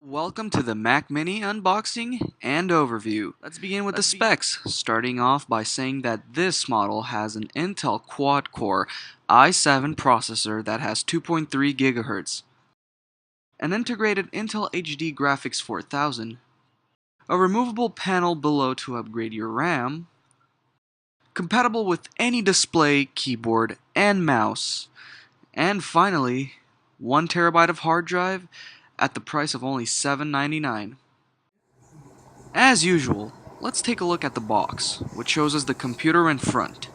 Welcome to the Mac Mini unboxing and overview. Let's begin with the specs, starting off by saying that this model has an Intel quad-core i7 processor that has 2.3 GHz, an integrated Intel HD Graphics 4000, a removable panel below to upgrade your RAM, compatible with any display, keyboard, and mouse, and finally, 1 TB of hard drive at the price of only $7.99. As usual, let's take a look at the box, which shows us the computer in front.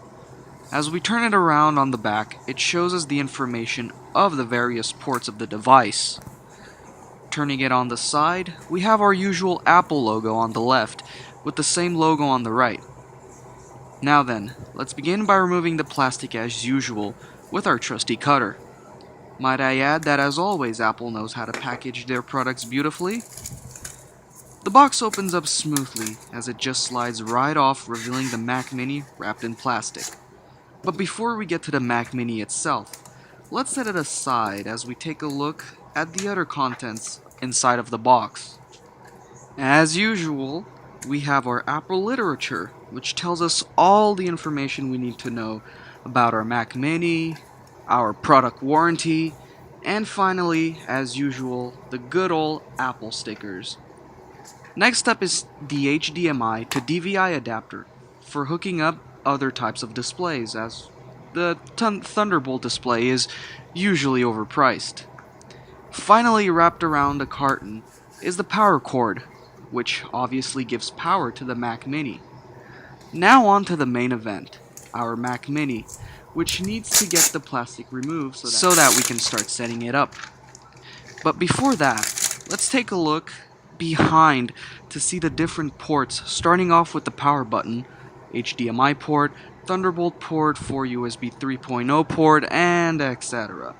As we turn it around on the back, it shows us the information of the various ports of the device. Turning it on the side, we have our usual Apple logo on the left, with the same logo on the right. Now then, let's begin by removing the plastic as usual, with our trusty cutter. Might I add that as always, Apple knows how to package their products beautifully. The box opens up smoothly as it just slides right off, revealing the Mac Mini wrapped in plastic. But before we get to the Mac Mini itself, let's set it aside as we take a look at the other contents inside of the box. As usual, we have our Apple literature, which tells us all the information we need to know about our Mac Mini, our product warranty, and finally, as usual, the good old Apple stickers. Next up is the HDMI to DVI adapter for hooking up other types of displays, as the Thunderbolt display is usually overpriced. Finally, wrapped around the carton is the power cord, which obviously gives power to the Mac Mini. Now on to the main event, our Mac Mini, which needs to get the plastic removed so that we can start setting it up. But before that, let's take a look behind to see the different ports, starting off with the power button, HDMI port, Thunderbolt port, 4 USB 3.0 port, and etc.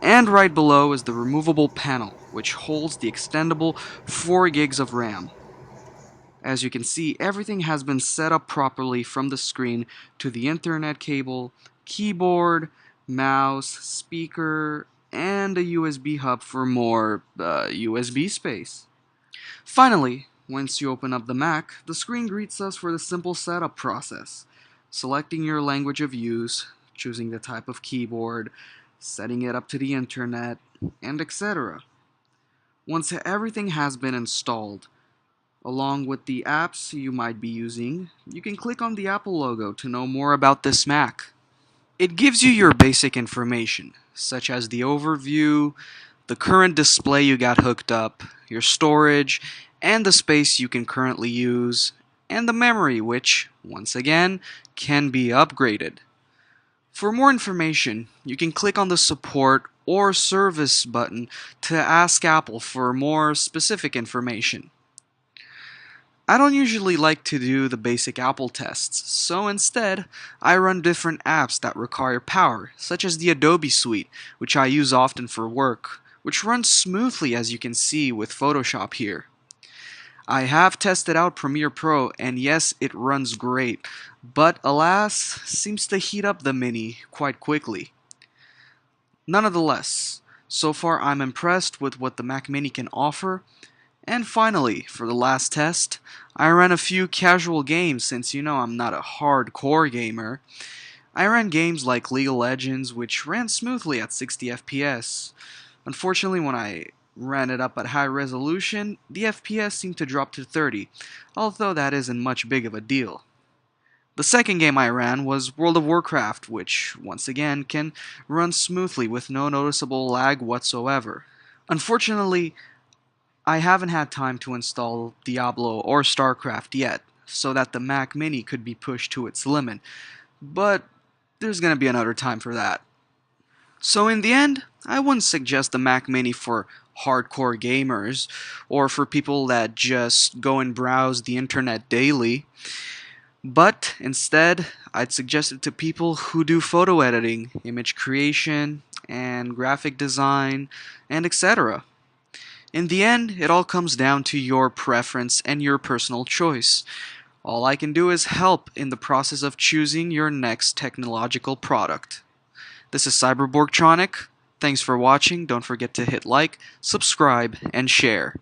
And right below is the removable panel, which holds the extendable 4 gigs of RAM. As you can see, everything has been set up properly from the screen to the Ethernet cable, keyboard, mouse, speaker, and a USB hub for more USB space. Finally, once you open up the Mac, the screen greets us for the simple setup process. Selecting your language of use, choosing the type of keyboard, setting it up to the internet, and etc. Once everything has been installed, along with the apps you might be using, you can click on the Apple logo to know more about this Mac. It gives you your basic information, such as the overview, the current display you got hooked up, your storage, and the space you can currently use, and the memory, which, once again, can be upgraded. For more information, you can click on the support or service button to ask Apple for more specific information. I don't usually like to do the basic Apple tests, so instead, I run different apps that require power, such as the Adobe Suite, which I use often for work, which runs smoothly as you can see with Photoshop here. I have tested out Premiere Pro, and yes, it runs great, but alas, seems to heat up the Mini quite quickly. Nonetheless, so far I'm impressed with what the Mac Mini can offer. And finally, for the last test, I ran a few casual games since you know I'm not a hardcore gamer. I ran games like League of Legends, which ran smoothly at 60 FPS. Unfortunately, when I ran it up at high resolution, the FPS seemed to drop to 30, although that isn't much big of a deal. The second game I ran was World of Warcraft, which, once again, can run smoothly with no noticeable lag whatsoever. Unfortunately, I haven't had time to install Diablo or StarCraft yet, so that the Mac Mini could be pushed to its limit, but there's gonna be another time for that. So in the end, I wouldn't suggest the Mac Mini for hardcore gamers, or for people that just go and browse the internet daily, but instead, I'd suggest it to people who do photo editing, image creation, and graphic design, and etc. In the end, it all comes down to your preference and your personal choice. All I can do is help in the process of choosing your next technological product. This is Cyberborgtronic. Thanks for watching. Don't forget to hit like, subscribe, and share.